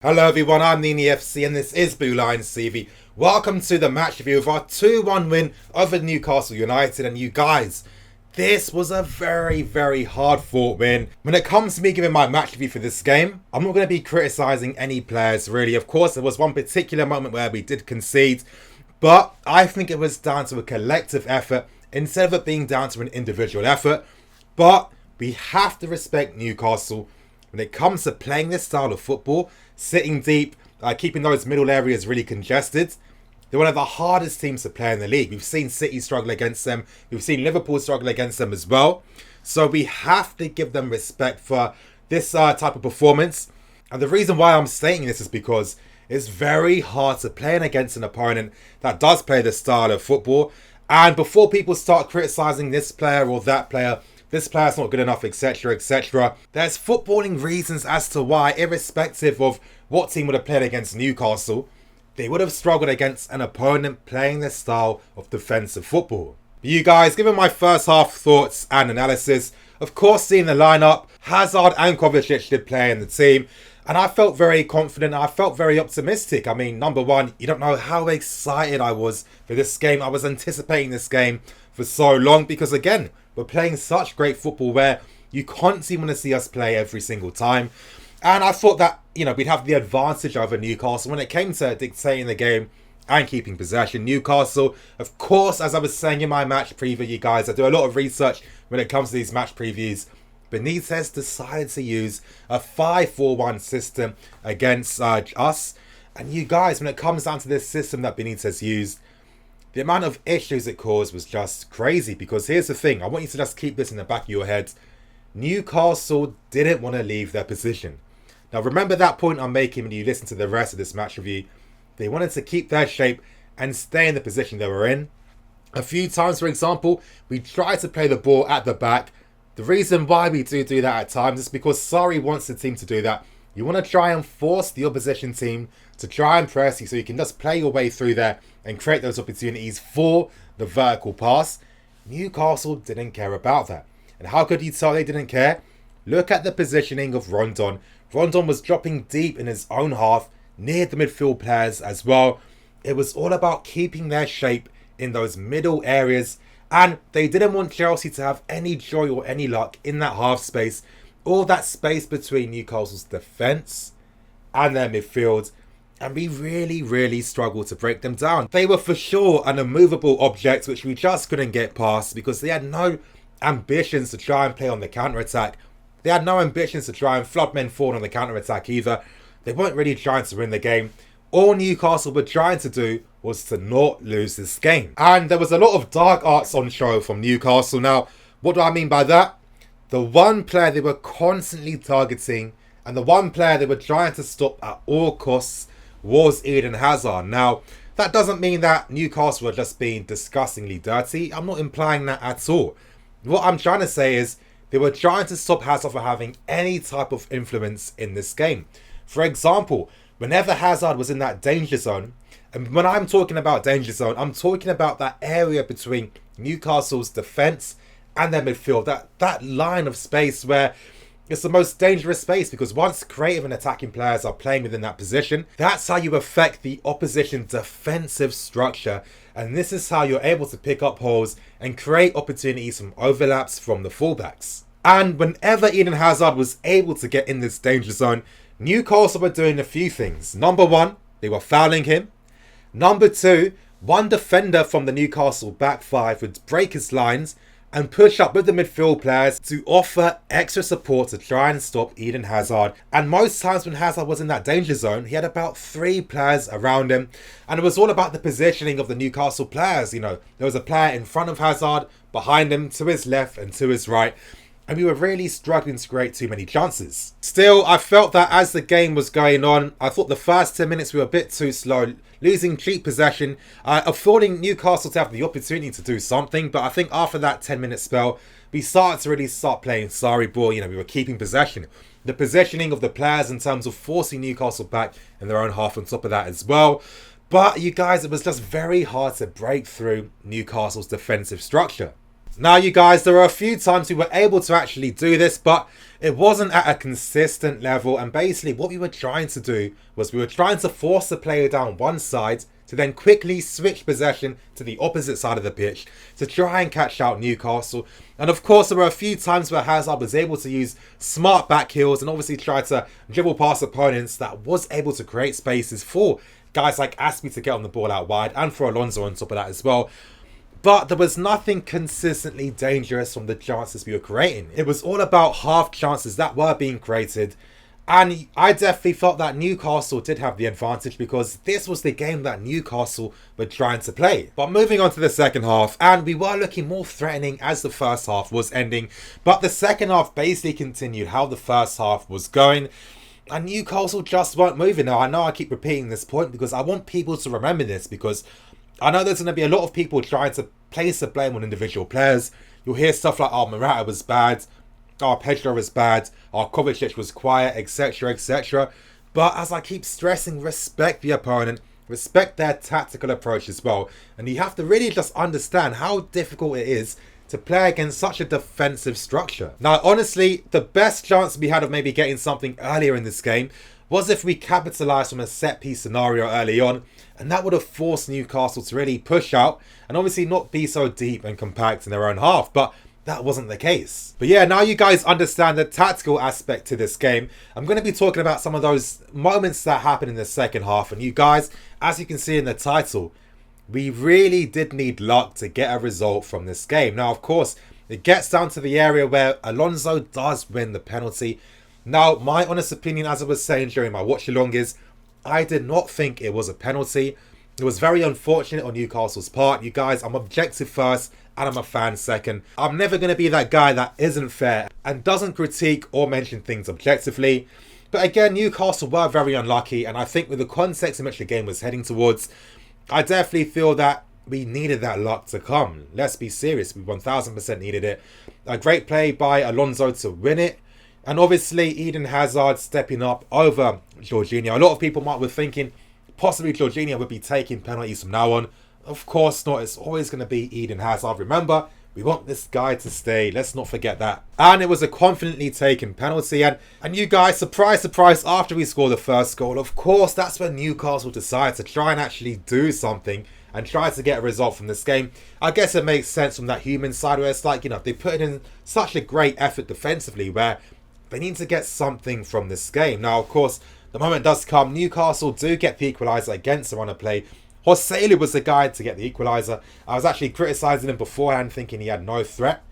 Hello everyone, I'm Nini FC and this is Blue Lions TV. Welcome to the match review of our 2-1 win over Newcastle United. And you guys, this was a very hard fought win. When it comes to me giving my match review for this game, I'm not going to be criticising any players really. Of course, there was one particular moment where we did concede, but I think it was down to a collective effort instead of it being down to an individual effort. But we have to respect Newcastle when it comes to playing this style of football, sitting deep, keeping those middle areas really congested. They're one of the hardest teams to play in the league. We've seen City struggle against them. We've seen Liverpool struggle against them as well. So we have to give them respect for this type of performance. And the reason why I'm stating this is because it's very hard to play against an opponent that does play this style of football. And before people start criticising this player or that player, this player's not good enough, etc, etc. There's footballing reasons as to why, irrespective of what team would have played against Newcastle, they would have struggled against an opponent playing this style of defensive football. But you guys, given my first half thoughts and analysis, of course seeing the lineup, Hazard and Kovacic did play in the team, and I felt very confident, I felt very optimistic. I mean, number one, you don't know how excited I was for this game. I was anticipating this game for so long because, again, we're playing such great football where you constantly want to see us play every single time. And I thought that, we'd have the advantage over Newcastle when it came to dictating the game and keeping possession. Newcastle, of course, as I was saying in my match preview, you guys, I do a lot of research when it comes to these match previews. Benitez decided to use a 5-4-1 system against us. And you guys, when it comes down to this system that Benitez used, the amount of issues it caused was just crazy. Because here's the thing, I want you to just keep this in the back of your head. Newcastle didn't want to leave their position. Now remember that point I'm making when you listen to the rest of this match review. They wanted to keep their shape and stay in the position they were in. A few times, for example, we tried to play the ball at the back. The reason why we do that at times is because SARRI wants the team to do that. You want to try and force the opposition team to try and press you so you can just play your way through there and create those opportunities for the vertical pass. Newcastle didn't care about that. And how could you tell they didn't care? Look at the positioning of Rondon. Rondon was dropping deep in his own half, near the midfield players as well. It was all about keeping their shape in those middle areas. And they didn't want Chelsea to have any joy or any luck in that half space. All that space between Newcastle's defence and their midfield. And we really struggled to break them down. They were for sure an immovable object which we just couldn't get past because they had no ambitions to try and play on the counter-attack. They had no ambitions to try and flood men forward on the counter-attack either. They weren't really trying to win the game. All Newcastle were trying to do was to not lose this game. And there was a lot of dark arts on show from Newcastle. Now, what do I mean by that? The one player they were constantly targeting and the one player they were trying to stop at all costs was Eden Hazard. Now, that doesn't mean that Newcastle were just being disgustingly dirty. I'm not implying that at all. What I'm trying to say is they were trying to stop Hazard from having any type of influence in this game. For example, whenever Hazard was in that danger zone, and when I'm talking about danger zone, I'm talking about that area between Newcastle's defence and their midfield. That line of space where it's the most dangerous space because once creative and attacking players are playing within that position, that's how you affect the opposition defensive structure. And this is how you're able to pick up holes and create opportunities from overlaps from the fullbacks. And whenever Eden Hazard was able to get in this danger zone, Newcastle were doing a few things. Number one, they were fouling him. Number two, one defender from the Newcastle back five would break his lines and push up with the midfield players to offer extra support to try and stop Eden Hazard. And most times when Hazard was in that danger zone, he had about 3 players around him. And it was all about the positioning of the Newcastle players. There was a player in front of Hazard, behind him, to his left and to his right. And we were really struggling to create too many chances. Still, I felt that as the game was going on, I thought the first 10 minutes we were a bit too slow, losing cheap possession, affording Newcastle to have the opportunity to do something. But I think after that 10-minute spell, we started to really start playing SARRI ball. We were keeping possession. The positioning of the players in terms of forcing Newcastle back in their own half on top of that as well. But you guys, it was just very hard to break through Newcastle's defensive structure. Now, you guys, there were a few times we were able to actually do this, but it wasn't at a consistent level. And basically what we were trying to do was we were trying to force the player down one side to then quickly switch possession to the opposite side of the pitch to try and catch out Newcastle. And of course, there were a few times where Hazard was able to use smart back heels and obviously try to dribble past opponents that was able to create spaces for guys like Aspie to get on the ball out wide and for Alonso on top of that as well. But there was nothing consistently dangerous from the chances we were creating. It was all about half chances that were being created. And I definitely felt that Newcastle did have the advantage because this was the game that Newcastle were trying to play. But moving on to the second half, and we were looking more threatening as the first half was ending. But the second half basically continued how the first half was going. And Newcastle just weren't moving. Now, I know I keep repeating this point because I want people to remember this, because I know there's going to be a lot of people trying to place the blame on individual players. You'll hear stuff like, oh, Morata was bad, oh, Pedro was bad, oh, Kovacic was quiet, etc, etc. But as I keep stressing, respect the opponent, respect their tactical approach as well. And you have to really just understand how difficult it is to play against such a defensive structure. Now, honestly, the best chance we had of maybe getting something earlier in this game was if we capitalised from a set-piece scenario early on, and that would have forced Newcastle to really push out and obviously not be so deep and compact in their own half, but that wasn't the case. But yeah, now you guys understand the tactical aspect to this game. I'm going to be talking about some of those moments that happened in the second half, and you guys, as you can see in the title, we really did need luck to get a result from this game. Now, of course, it gets down to the area where Alonso does win the penalty. Now, my honest opinion, as I was saying during my watch-along, is I did not think it was a penalty. It was very unfortunate on Newcastle's part. You guys, I'm objective first and I'm a fan second. I'm never going to be that guy that isn't fair and doesn't critique or mention things objectively. But again, Newcastle were very unlucky, and I think with the context in which the game was heading towards, I definitely feel that we needed that luck to come. Let's be serious, we 1000% needed it. A great play by Alonso to win it. And obviously Eden Hazard stepping up over Jorginho. A lot of people might be thinking possibly Jorginho would be taking penalties from now on. Of course not, it's always going to be Eden Hazard. Remember, we want this guy to stay, let's not forget that. And it was a confidently taken penalty. And you guys, surprise, surprise, after we scored the first goal, of course, that's when Newcastle decided to try and actually do something and try to get a result from this game. I guess it makes sense from that human side where it's like, you know, they put in such a great effort defensively where they need to get something from this game. Now, of course, the moment does come. Newcastle do get the equaliser against the run of play. Joselu was the guy to get the equaliser. I was actually criticising him beforehand, thinking he had no threat.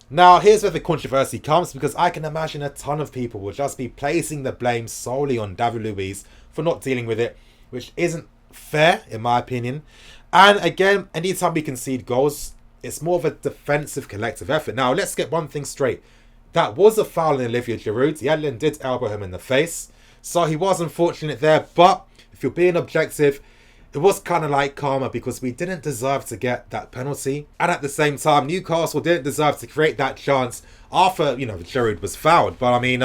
Now, here's where the controversy comes, because I can imagine a ton of people will just be placing the blame solely on David Luiz for not dealing with it, which isn't fair, in my opinion. And again, anytime we concede goals, it's more of a defensive collective effort. Now, let's get one thing straight. That was a foul in Olivier Giroud. Yedlin did elbow him in the face, so he was unfortunate there. But if you're being objective, it was kind of like karma, because we didn't deserve to get that penalty. And at the same time, Newcastle didn't deserve to create that chance after, you know, Giroud was fouled. But I mean,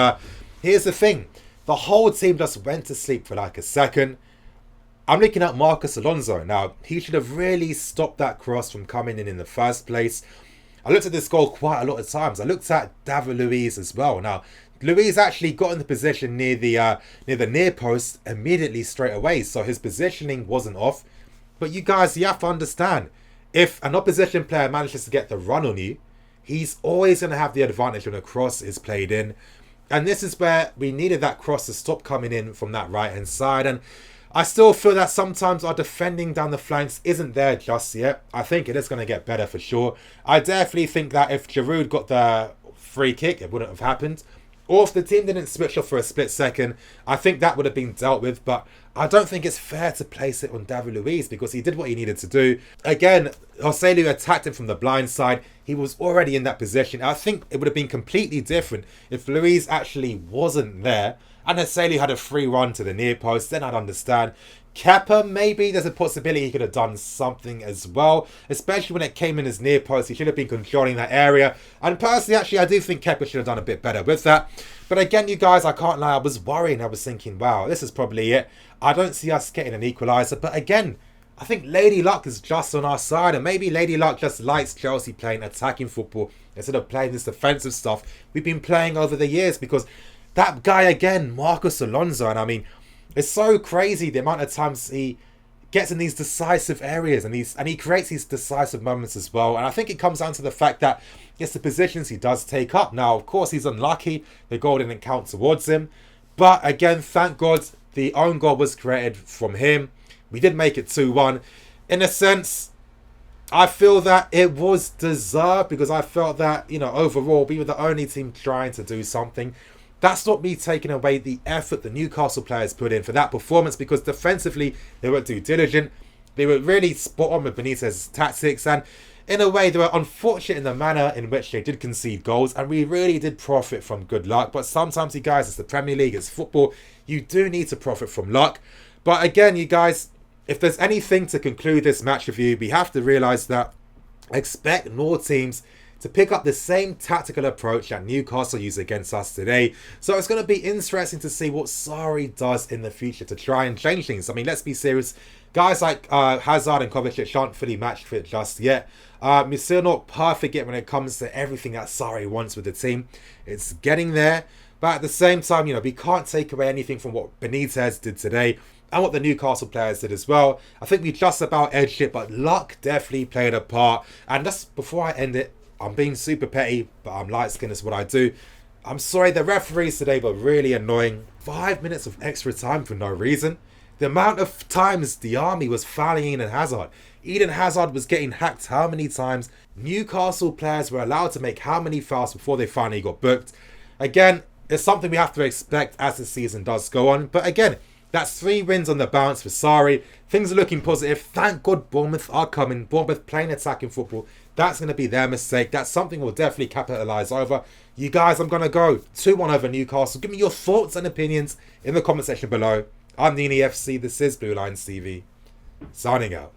here's the thing. The whole team just went to sleep for like a second. I'm looking at Marcos Alonso. Now, he should have really stopped that cross from coming in the first place. I looked at this goal quite a lot of times. I looked at David Luiz as well. Now, Luiz actually got in the position near the near post immediately straight away, so his positioning wasn't off. But you guys, you have to understand, if an opposition player manages to get the run on you, he's always going to have the advantage when a cross is played in. And this is where we needed that cross to stop coming in from that right-hand side. And I still feel that sometimes our defending down the flanks isn't there just yet. I think it is going to get better for sure. I definitely think that if Giroud got the free kick, it wouldn't have happened. Or if the team didn't switch off for a split second, I think that would have been dealt with. But I don't think it's fair to place it on David Luiz, because he did what he needed to do. Again, Joselu attacked him from the blind side. He was already in that position. I think it would have been completely different if Luiz actually wasn't there and Joselu had a free run to the near post. Then I'd understand. Kepa, maybe there's a possibility he could have done something as well, especially when it came in his near post. He should have been controlling that area, and personally, actually, I do think Kepa should have done a bit better with that. But again, you guys, I can't lie, I was worrying. I was thinking, wow, this is probably it. I don't see us getting an equaliser. But again, I think Lady Luck is just on our side, and maybe Lady Luck just likes Chelsea playing attacking football instead of playing this defensive stuff we've been playing over the years. Because that guy again, Marcus Alonso, and I mean, it's so crazy the amount of times he gets in these decisive areas and he creates these decisive moments as well. And I think it comes down to the fact that it's the positions he does take up. Now, of course, he's unlucky. The goal didn't count towards him. But again, thank God the own goal was created from him. We did make it 2-1. In a sense, I feel that it was deserved because I felt that, you know, overall, we were the only team trying to do something. That's not me taking away the effort the Newcastle players put in for that performance, because defensively, they were too diligent. They were really spot on with Benitez's tactics, and in a way, they were unfortunate in the manner in which they did concede goals, and we really did profit from good luck. But sometimes, you guys, it's the Premier League, it's football, you do need to profit from luck. But again, you guys, if there's anything to conclude this match review, we have to realise that expect more teams to pick up the same tactical approach that Newcastle used against us today. So it's going to be interesting to see what Sarri does in the future to try and change things. I mean, let's be serious. Guys like Hazard and Kovacic aren't fully match fit just yet. We're still not perfect yet when it comes to everything that Sarri wants with the team. It's getting there. But at the same time, you know, we can't take away anything from what Benitez did today and what the Newcastle players did as well. I think we just about edged it, but luck definitely played a part. And just before I end it, I'm being super petty, but I'm light-skinned, is what I do. I'm sorry, the referees today were really annoying. 5 minutes of extra time for no reason. The amount of times the army was fouling Eden Hazard. Eden Hazard was getting hacked how many times? Newcastle players were allowed to make how many fouls before they finally got booked? Again, it's something we have to expect as the season does go on. But again, that's 3 wins on the bounce for Sarri. Things are looking positive. Thank God Bournemouth are coming. Bournemouth playing attacking football. That's going to be their mistake. That's something we'll definitely capitalise over. You guys, I'm going to go 2-1 over Newcastle. Give me your thoughts and opinions in the comment section below. I'm Nini FC. This is Blue Lines TV. Signing out.